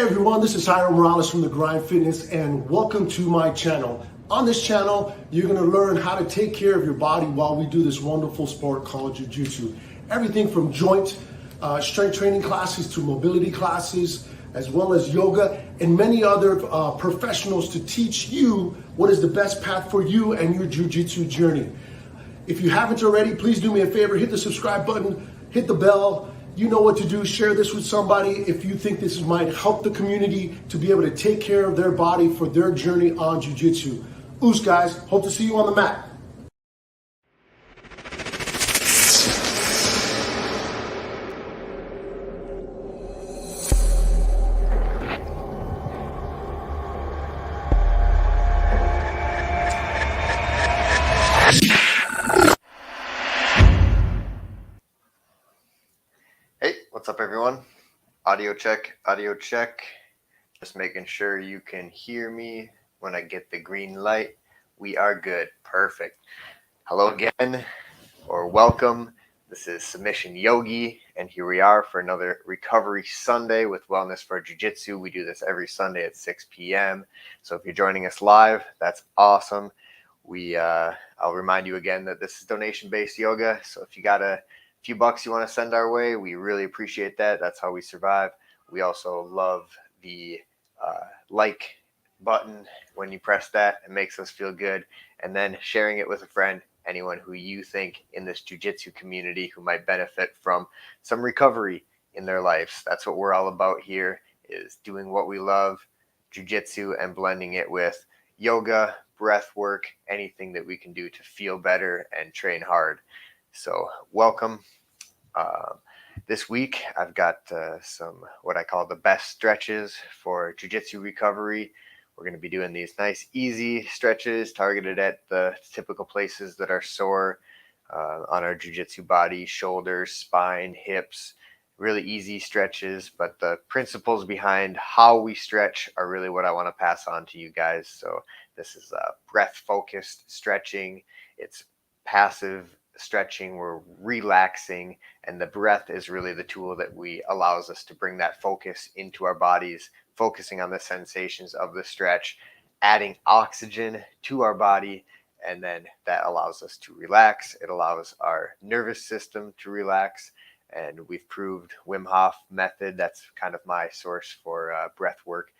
everyone, this is Jairo Morales from The Grind Fitness and welcome to my channel. On this channel, you're going to learn how to take care of your body while we do this wonderful sport called Jiu Jitsu. Everything from joint strength training classes to mobility classes, as well as yoga and many other professionals to teach you what is the best path for you and your Jiu Jitsu journey. If you haven't already, please do me a favor, hit the subscribe button, hit the bell. You know what to do. Share this with somebody if you think this might help the community to be able to take care of their body for their journey on Jiu Jitsu. Oos, guys. Hope to see you on the mat. Hey, what's up everyone? Audio check, audio check. Just making sure you can hear me when I get the green light. We are good. Perfect. Hello again, or welcome. This is Submission Yogi, and here we are for another Recovery Sunday with Wellness for Jiu-Jitsu. We do this every Sunday at 6 p.m. So if you're joining us live, that's awesome. I'll remind you again that this is donation-based yoga. So if you got a few bucks you want to send our way, we really appreciate that. That's how we survive. We also love the like button. When you press that, it makes us feel good. And then sharing it with a friend, anyone who you think in this jiu-jitsu community who might benefit from some recovery in their lives. That's what we're all about here, is doing what we love, jiu-jitsu, and blending it with yoga, breath work, anything that we can do to feel better and train hard. So welcome. This week I've got some what I call the best stretches for jiu-jitsu recovery. We're going to be doing these nice easy stretches targeted at the typical places that are sore on our jiu-jitsu body: shoulders, spine, hips. Really easy stretches, but the principles behind how we stretch are really what I want to pass on to you guys. So this is breath focused stretching. It's passive stretching. We're relaxing, and the breath is really the tool that allows us to bring that focus into our bodies, focusing on the sensations of the stretch, adding oxygen to our body, and then that allows us to relax. It allows our nervous system to relax, and we've proved Wim Hof method, that's kind of my source for breath work,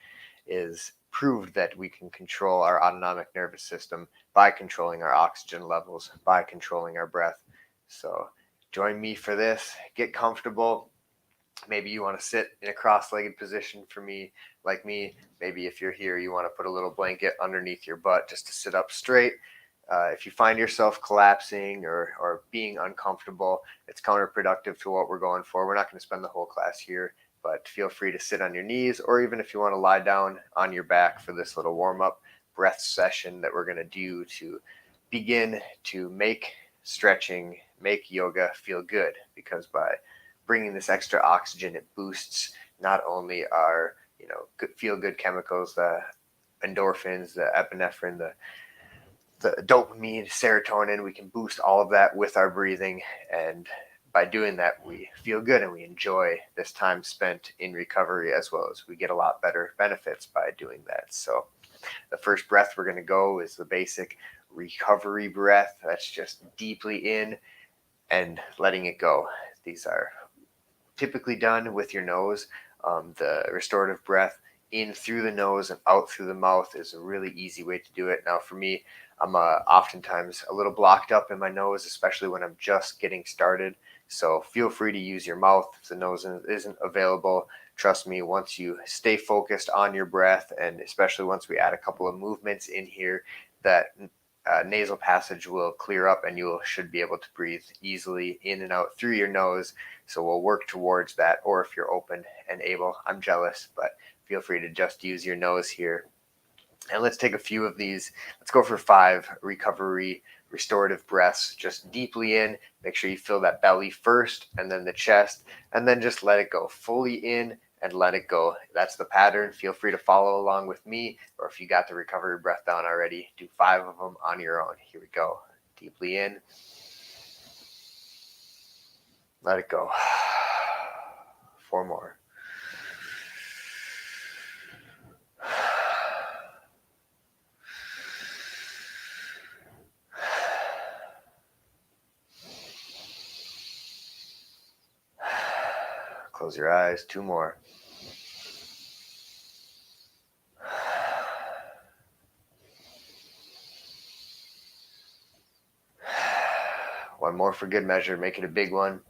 is proved that we can control our autonomic nervous system by controlling our oxygen levels, by controlling our breath. So join me for this. Get comfortable. Maybe you want to sit in a cross-legged position for me, like me. Maybe if you're here, you want to put a little blanket underneath your butt just to sit up straight. If you find yourself collapsing or being uncomfortable, it's counterproductive to what we're going for. We're not going to spend the whole class here, but feel free to sit on your knees, or even if you want to lie down on your back for this little warm-up breath session that we're going to do to begin to make stretching, make yoga feel good. Because by bringing this extra oxygen, it boosts not only our feel-good chemicals, the endorphins, the epinephrine, the dopamine, serotonin. We can boost all of that with our breathing, and by doing that, we feel good and we enjoy this time spent in recovery, as well as we get a lot better benefits by doing that. So the first breath we're going to go is the basic recovery breath. That's just deeply in and letting it go. These are typically done with your nose. The restorative breath in through the nose and out through the mouth is a really easy way to do it. Now for me, I'm oftentimes a little blocked up in my nose, especially when I'm just getting started. So feel free to use your mouth if the nose isn't available. Trust me, once you stay focused on your breath, and especially once we add a couple of movements in here, that nasal passage will clear up and you should be able to breathe easily in and out through your nose. So we'll work towards that, or if you're open and able, I'm jealous, but feel free to just use your nose here. And let's take a few of these. Let's go for 5 recovery restorative breaths, just deeply in. Make sure you fill that belly first, and then the chest, and then just let it go fully in and let it go. That's the pattern. Feel free to follow along with me, or if you got the recovery breath down already, do 5 of them on your own. Here we go. Deeply in. Let it go. 4 more. Close your eyes. 2 more. One more for good measure. Make it a big one.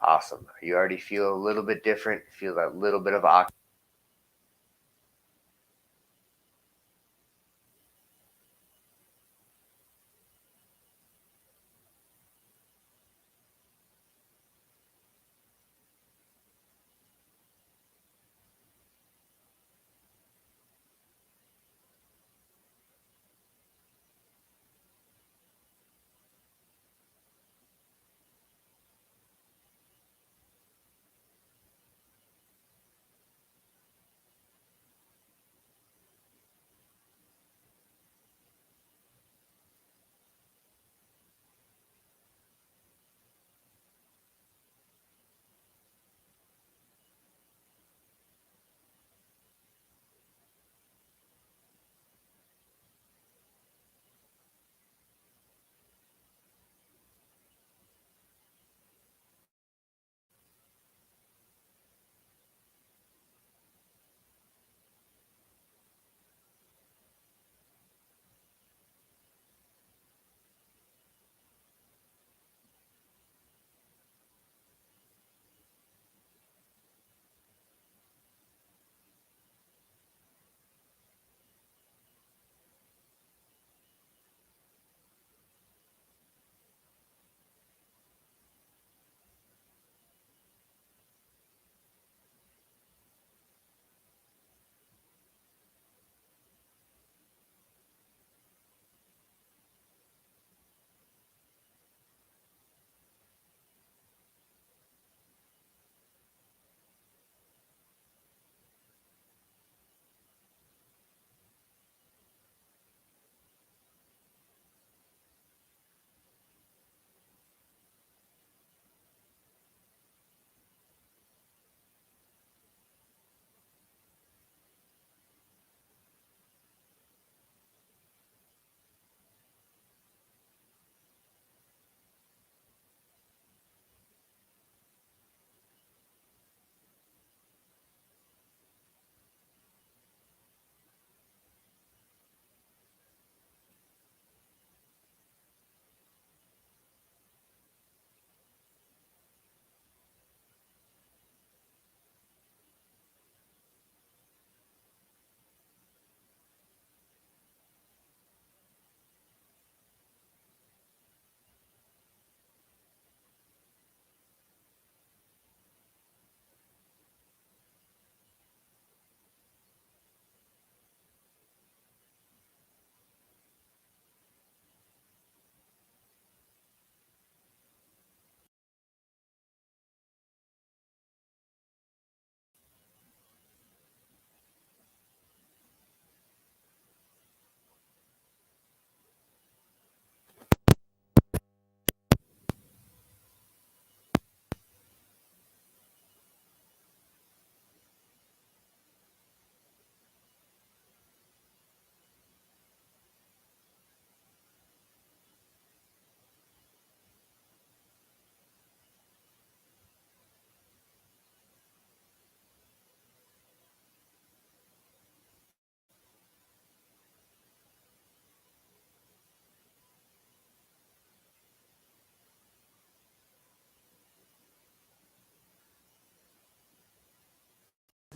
Awesome. You already feel a little bit different. Feel that little bit of oxygen.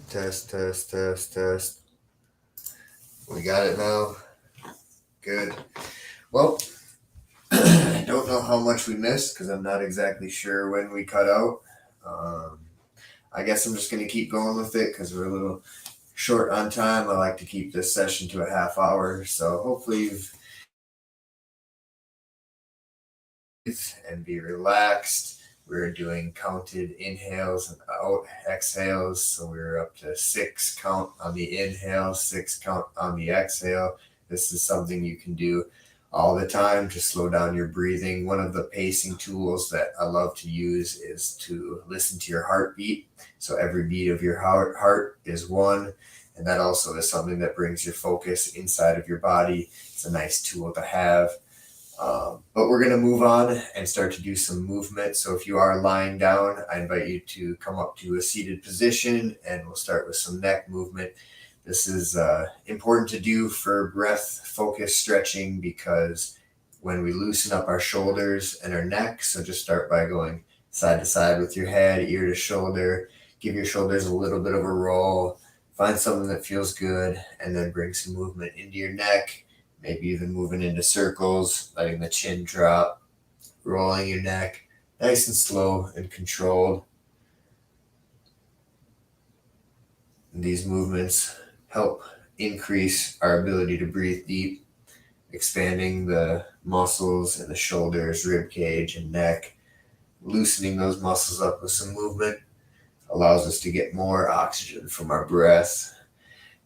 Test, test, test, test. We got it now. Good. Well, I don't know how much we missed because I'm not exactly sure when we cut out. Um, I guess I'm just going to keep going with it because we're a little short on time. I like to keep this session to a half hour. So hopefully you've and be relaxed. We're doing counted inhales and out exhales. So we're up to 6 count on the inhale, 6 count on the exhale. This is something you can do all the time to slow down your breathing. One of the pacing tools that I love to use is to listen to your heartbeat. So every beat of your heart is 1. And that also is something that brings your focus inside of your body. It's a nice tool to have. But we're going to move on and start to do some movement. So if you are lying down, I invite you to come up to a seated position, and we'll start with some neck movement. This is important to do for breath focus stretching, because when we loosen up our shoulders and our neck, so just start by going side to side with your head, ear to shoulder, give your shoulders a little bit of a roll, find something that feels good, and then bring some movement into your neck. Maybe even moving into circles, letting the chin drop, rolling your neck, nice and slow and controlled. And these movements help increase our ability to breathe deep, expanding the muscles in the shoulders, rib cage, and neck. Loosening those muscles up with some movement allows us to get more oxygen from our breath.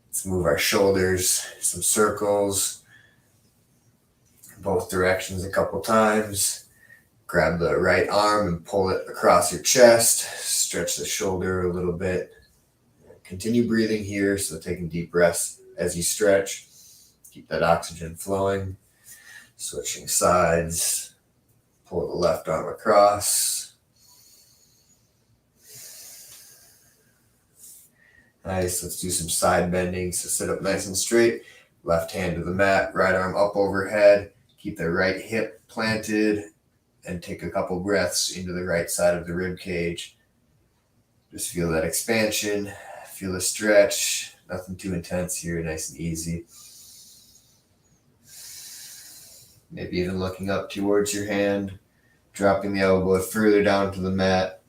Let's move our shoulders, some circles, both directions a couple times. Grab the right arm and pull it across your chest. Stretch the shoulder a little bit. Continue breathing here, so taking deep breaths as you stretch. Keep that oxygen flowing. Switching sides. Pull the left arm across. Nice. Let's do some side bending. So sit up nice and straight. Left hand to the mat. Right arm up overhead. Keep the right hip planted and take a couple breaths into the right side of the rib cage. Just feel that expansion, feel the stretch. Nothing too intense here, nice and easy. Maybe even looking up towards your hand, dropping the elbow further down to the mat.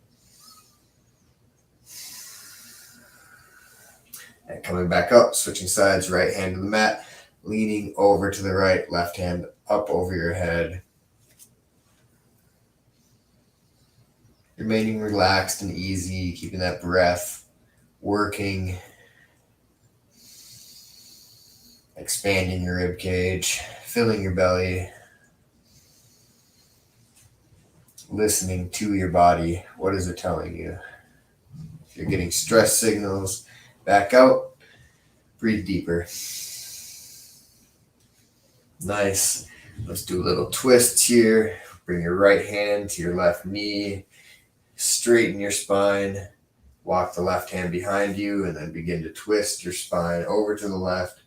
And coming back up, switching sides, right hand to the mat, leaning over to the right, left hand up over your head. Remaining relaxed and easy, keeping that breath working, expanding your rib cage, filling your belly, listening to your body. What is it telling you? If you're getting stress signals, back out, breathe deeper. Nice. Let's do a little twist here. Bring your right hand to your left knee. Straighten your spine. Walk the left hand behind you and then begin to twist your spine over to the left.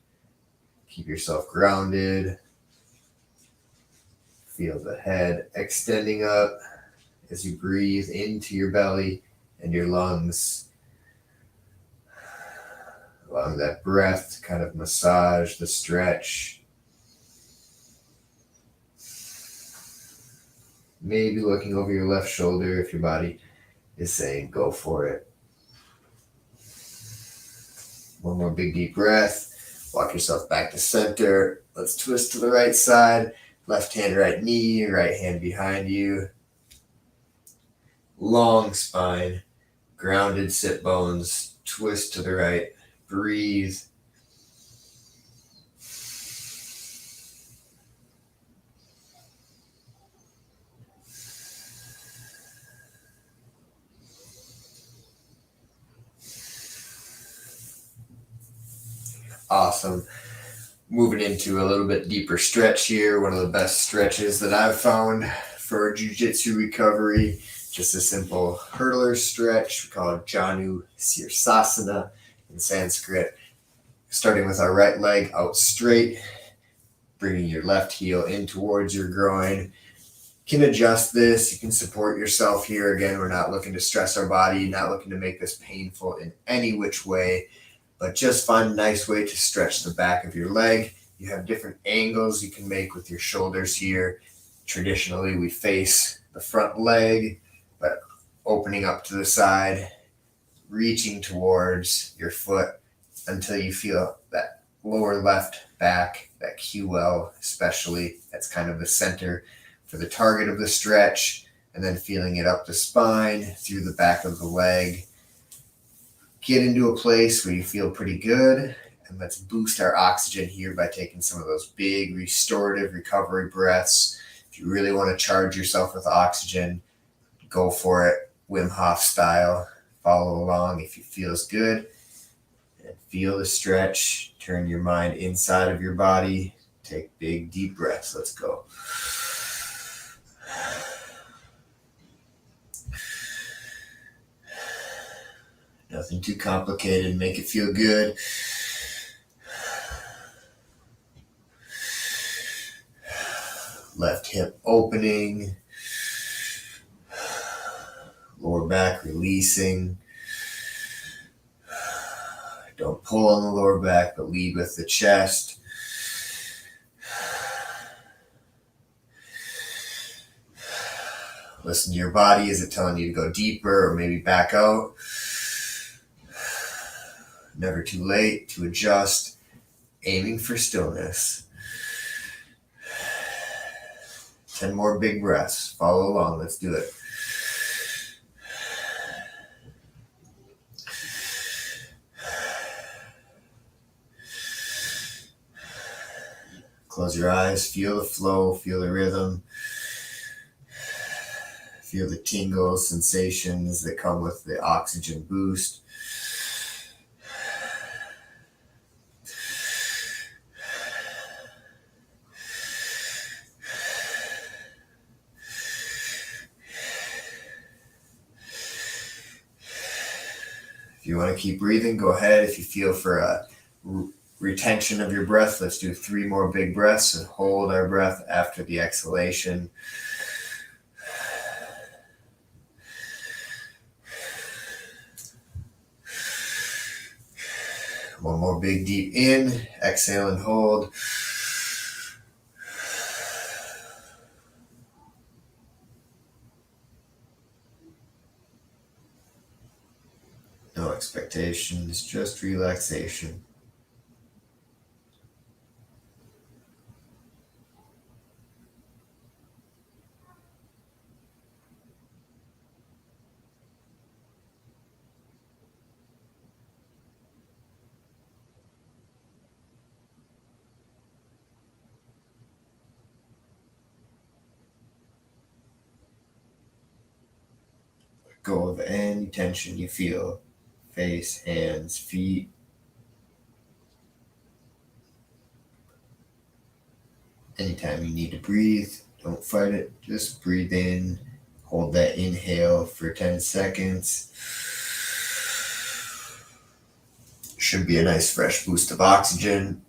Keep yourself grounded. Feel the head extending up as you breathe into your belly and your lungs. Allowing that breath to kind of massage the stretch. Maybe looking over your left shoulder if your body is saying go for it. One more big deep breath. Walk yourself back to center. Let's twist to the right side. Left hand, right knee, right hand behind you. Long spine, grounded sit bones. Twist to the right. Breathe. Awesome. Moving into a little bit deeper stretch here. One of the best stretches that I've found for jiu-jitsu recovery. Just a simple hurdler stretch. We call it Janu Sirsasana in Sanskrit. Starting with our right leg out straight. Bringing your left heel in towards your groin. You can adjust this. You can support yourself here. Again, we're not looking to stress our body. Not looking to make this painful in any which way. But just find a nice way to stretch the back of your leg. You have different angles you can make with your shoulders here. Traditionally, we face the front leg, but opening up to the side, reaching towards your foot until you feel that lower left back, that QL especially. That's kind of the center for the target of the stretch. And then feeling it up the spine, through the back of the leg. Get into a place where you feel pretty good, and let's boost our oxygen here by taking some of those big restorative recovery breaths. If you really want to charge yourself with oxygen, go for it, Wim Hof style. Follow along if it feels good, and feel the stretch. Turn your mind inside of your body. Take big deep breaths. Let's go. Nothing too complicated. Make it feel good. Left hip opening. Lower back releasing. Don't pull on the lower back, but lead with the chest. Listen to your body. Is it telling you to go deeper or maybe back out? Never too late to adjust. Aiming for stillness. 10 more big breaths. Follow along. Let's do it. Close your eyes. Feel the flow. Feel the rhythm. Feel the tingles, sensations that come with the oxygen boost. If you want to keep breathing, go ahead. If you feel for a retention of your breath, let's do 3 more big breaths and hold our breath after the exhalation. One more big deep in, exhale and hold. No expectations, just relaxation. Let go of any tension you feel. Face, hands, feet. Anytime you need to breathe, don't fight it. Just breathe in. Hold that inhale for 10 seconds. Should be a nice fresh boost of oxygen.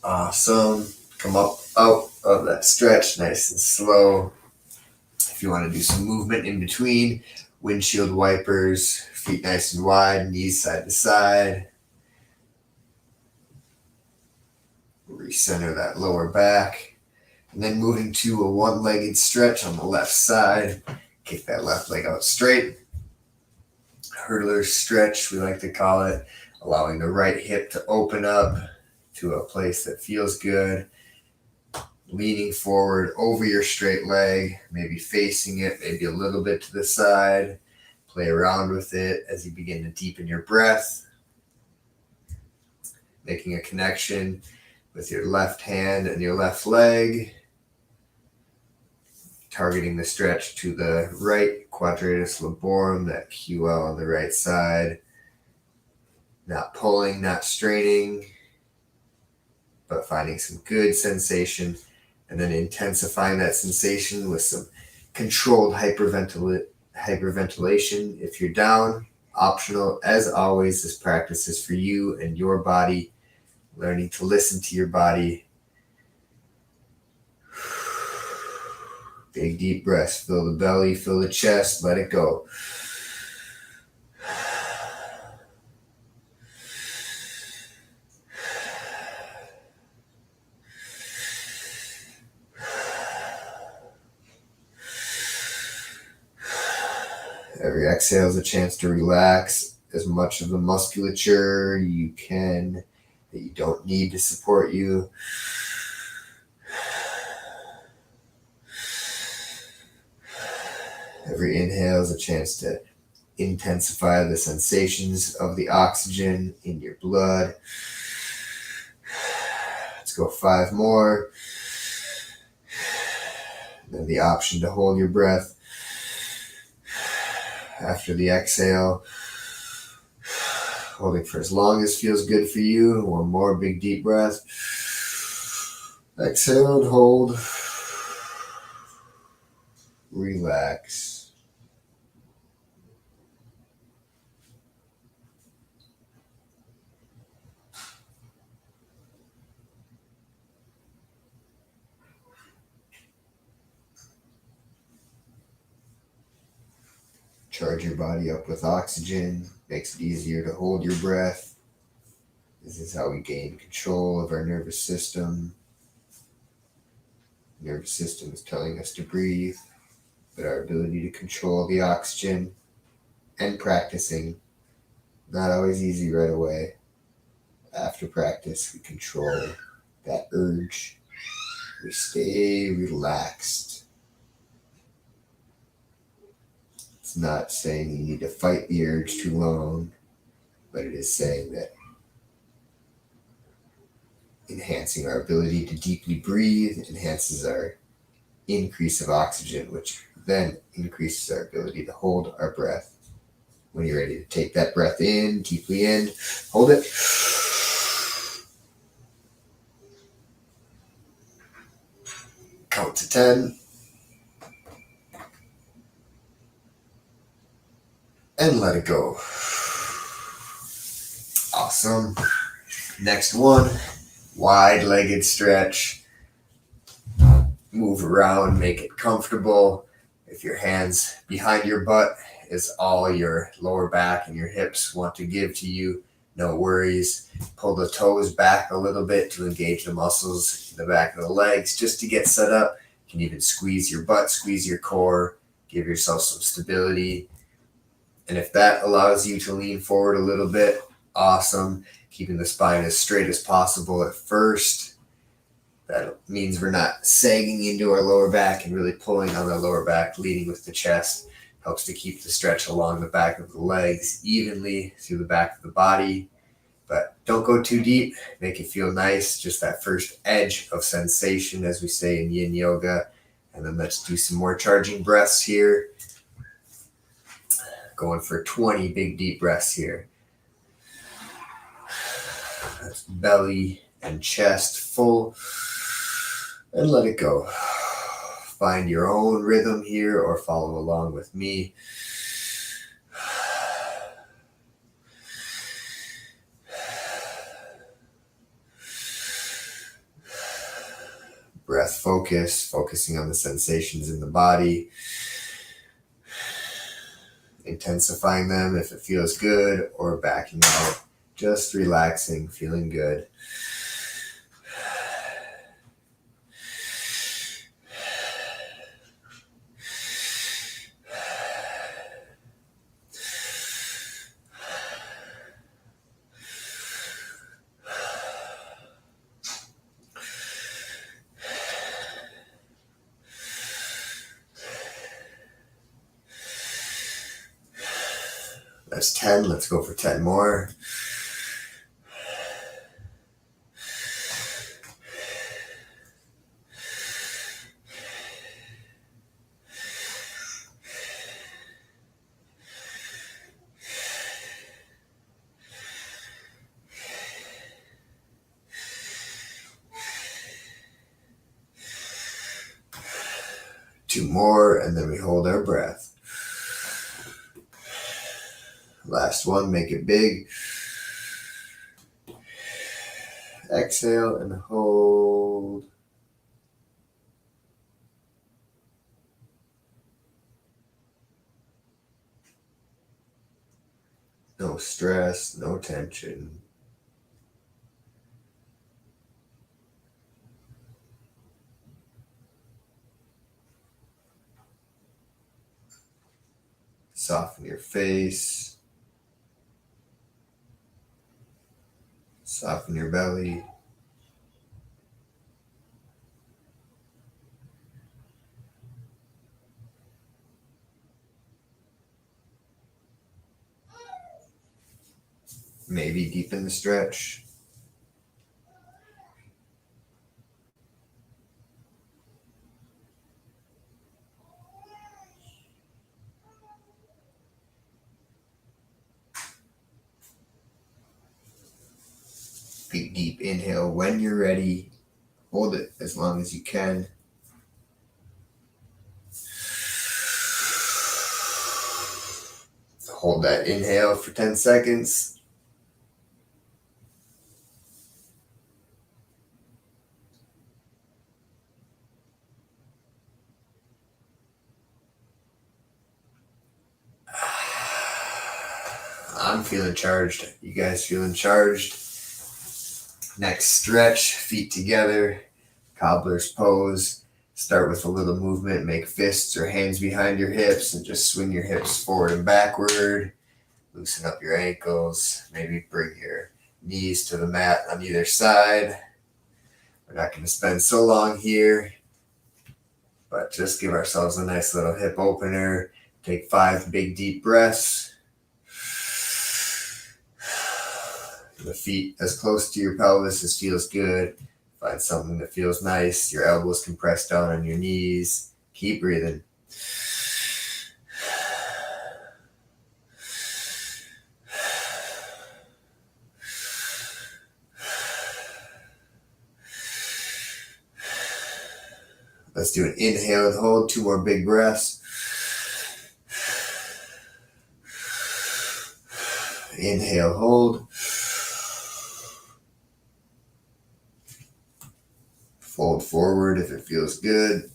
Awesome. Come up out of that stretch nice and slow. If you want to do some movement in between, windshield wipers, feet nice and wide, knees side to side. Recenter that lower back. And then moving to a one-legged stretch on the left side. Kick that left leg out straight. Hurdler stretch, we like to call it. Allowing the right hip to open up to a place that feels good. Leaning forward over your straight leg, maybe facing it, maybe a little bit to the side. Play around with it as you begin to deepen your breath. Making a connection with your left hand and your left leg. Targeting the stretch to the right quadratus lumborum, that QL on the right side. Not pulling, not straining, but finding some good sensation, and then intensifying that sensation with some controlled hyperventilation if you're down. Optional, as always, this practice is for you and your body, learning to listen to your body. Big deep breaths, fill the belly, fill the chest, let it go. Every exhale is a chance to relax as much of the musculature you can that you don't need to support you. Every inhale is a chance to intensify the sensations of the oxygen in your blood. Let's go 5 more. And then the option to hold your breath after the exhale, holding for as long as feels good for you. 1 more big deep breath. Exhale and hold. Relax. Charge your body up with oxygen. Makes it easier to hold your breath. This is how we gain control of our nervous system. The nervous system is telling us to breathe, but our ability to control the oxygen and practicing, not always easy right away. After practice, we control that urge. We stay relaxed. It's not saying you need to fight the urge too long, but it is saying that enhancing our ability to deeply breathe enhances our increase of oxygen, which then increases our ability to hold our breath. When you're ready to take that breath in, deeply in, hold it. Count to 10. And let it go. Awesome. Next one, wide-legged stretch. Move around, make it comfortable. If your hands behind your butt is all your lower back and your hips want to give to you, no worries. Pull the toes back a little bit to engage the muscles in the back of the legs just to get set up. You can even squeeze your butt, squeeze your core, give yourself some stability. And if that allows you to lean forward a little bit, awesome. Keeping the spine as straight as possible at first. That means we're not sagging into our lower back and really pulling on the lower back, leading with the chest. Helps to keep the stretch along the back of the legs evenly through the back of the body. But don't go too deep. Make it feel nice. Just that first edge of sensation, as we say in yin yoga. And then let's do some more charging breaths here. Going for 20 big deep breaths here. That's belly and chest full. And let it go. Find your own rhythm here or follow along with me. Breath focus, focusing on the sensations in the body. Intensifying them if it feels good or backing out. Just relaxing, feeling good. That's 10. Let's go for 10 more. Two more, and then we hold our breath. Last one, make it big. Exhale and hold. No stress, no tension. Soften your face. Soften your belly. Maybe deepen the stretch. Big deep inhale when you're ready. Hold it as long as you can. Hold that inhale for 10 seconds. I'm feeling charged. You guys feeling charged? Next stretch, feet together, Cobblers Pose. Start with a little movement, make fists or hands behind your hips and just swing your hips forward and backward. Loosen up your ankles. Maybe bring your knees to the mat on either side. We're not going to spend so long here, but just give ourselves a nice little hip opener. Take 5 big deep breaths. The feet as close to your pelvis as feels good. Find something that feels nice. Your elbows can press down on your knees. Keep breathing. Let's do an inhale and hold. 2 more big breaths. Inhale, hold. Fold forward if it feels good.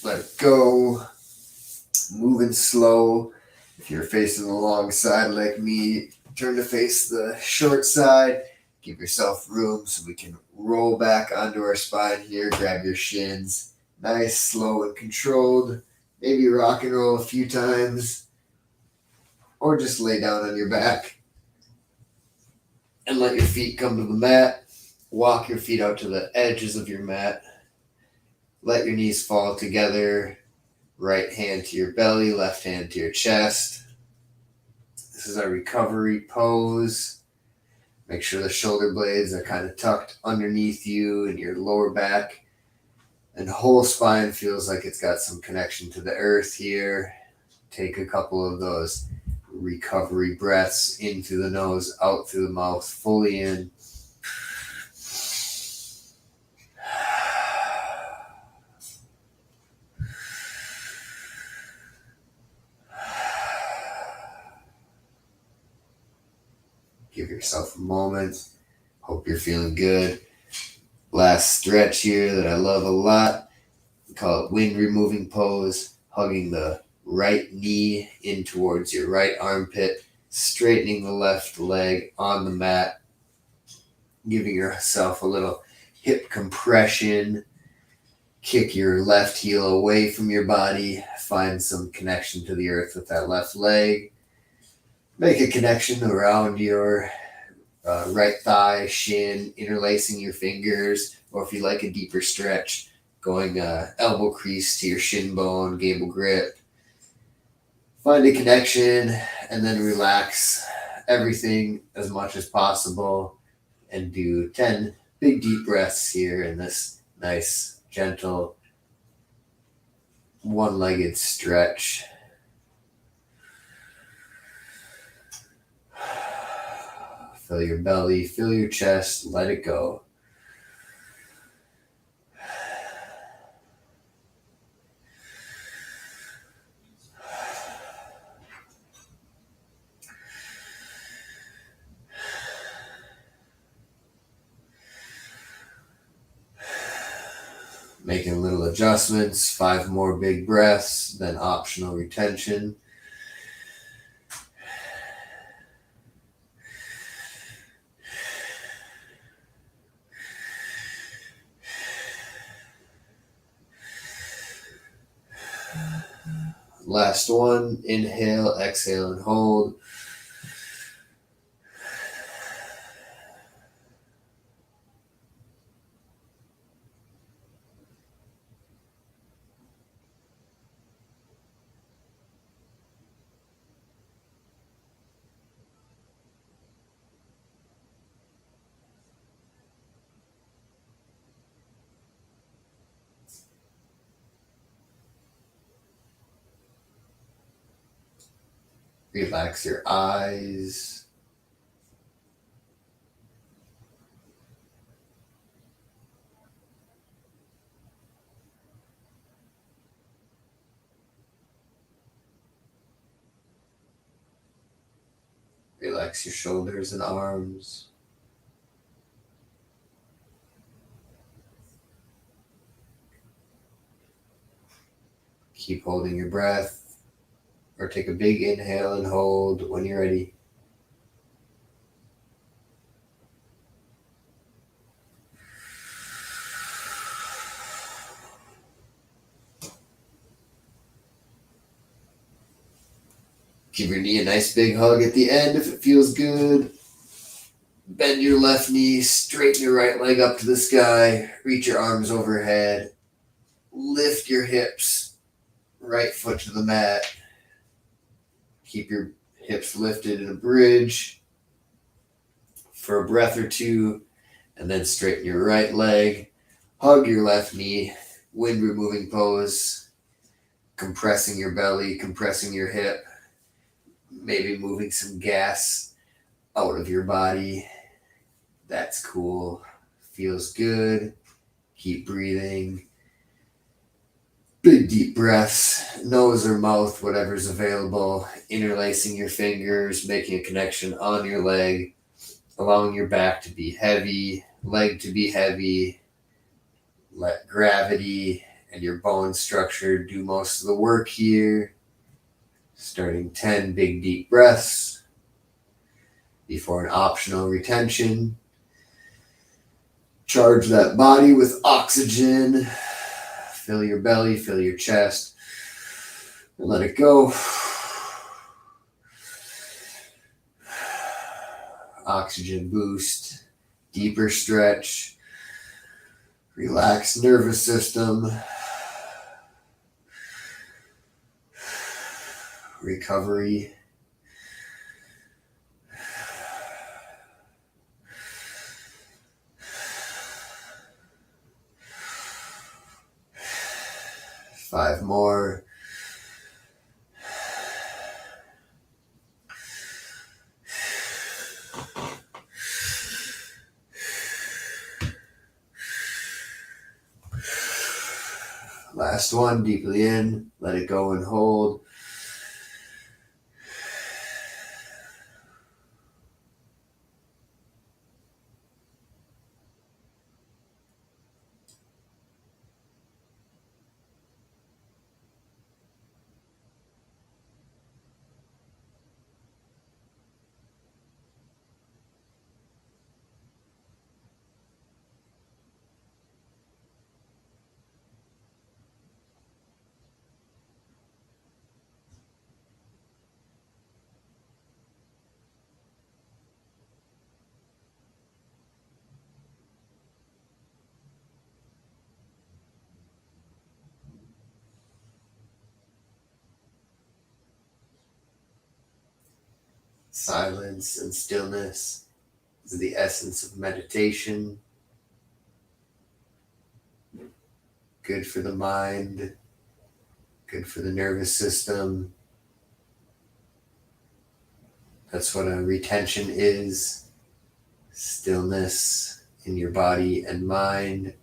Let it go. Moving slow. If you're facing the long side like me, turn to face the short side. Give yourself room so we can roll back onto our spine here. Grab your shins. Nice, slow, and controlled. Maybe rock and roll a few times. Or just lay down on your back. And let your feet come to the mat. Walk your feet out to the edges of your mat. Let your knees fall together. Right hand to your belly, left hand to your chest. This is our recovery pose. Make sure the shoulder blades are kind of tucked underneath you and your lower back. And the whole spine feels like it's got some connection to the earth here. Take a couple of those recovery breaths in through the nose, out through the mouth, fully in. Give yourself a moment. Hope you're feeling good. Last stretch here that I love a lot. We call it wind removing pose. Hugging the right knee in towards your right armpit. Straightening the left leg on the mat. Giving yourself a little hip compression. Kick your left heel away from your body. Find some connection to the earth with that left leg. Make a connection around your right thigh, shin, interlacing your fingers, or if you like a deeper stretch, going elbow crease to your shin bone, gable grip. Find a connection and then relax everything as much as possible and do 10 big deep breaths here in this nice, gentle, one-legged stretch. Fill your belly, fill your chest, let it go. Making little adjustments, 5 more big breaths, then optional retention. Last one, inhale, exhale, and hold. Relax your eyes. Relax your shoulders and arms. Keep holding your breath, or take a big inhale and hold when you're ready. Give your knee a nice big hug at the end if it feels good. Bend your left knee, straighten your right leg up to the sky, reach your arms overhead, lift your hips, right foot to the mat. Keep your hips lifted in a bridge for a breath or two, and then straighten your right leg, hug your left knee, wind removing pose, compressing your belly, compressing your hip, maybe moving some gas out of your body. That's cool. Feels good. Keep breathing. Big deep breaths, nose or mouth, whatever's available. Interlacing your fingers, making a connection on your leg, allowing your back to be heavy, leg to be heavy. Let gravity and your bone structure do most of the work here. Starting 10 big deep breaths before an optional retention. Charge that body with oxygen. Fill your belly, fill your chest, and let it go. Oxygen boost, deeper stretch, relax nervous system, recovery. Five more. Last one, deeply in, let it go and hold. Silence and stillness is the essence of meditation. Good for the mind, good for the nervous system. That's what a retention is. Stillness in your body and mind.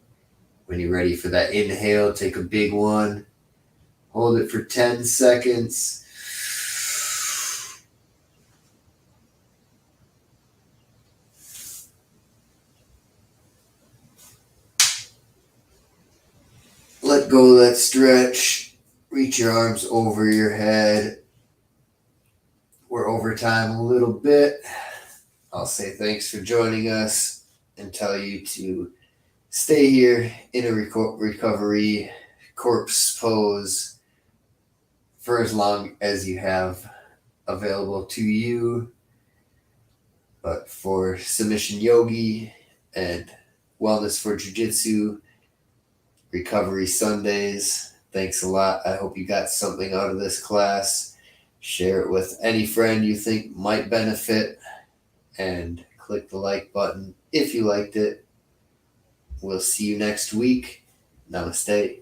When you're ready for that inhale, take a big one. Hold it for 10 seconds. Let go of that stretch. Reach your arms over your head. We're over time a little bit. I'll say thanks for joining us and tell you to stay here in a recovery corpse pose for as long as you have available to you. But for Submission Yogi and Wellness for Jiu-Jitsu, Recovery Sundays, thanks a lot. I hope you got something out of this class. Share it with any friend you think might benefit, and click the like button if you liked it. We'll see you next week. Namaste.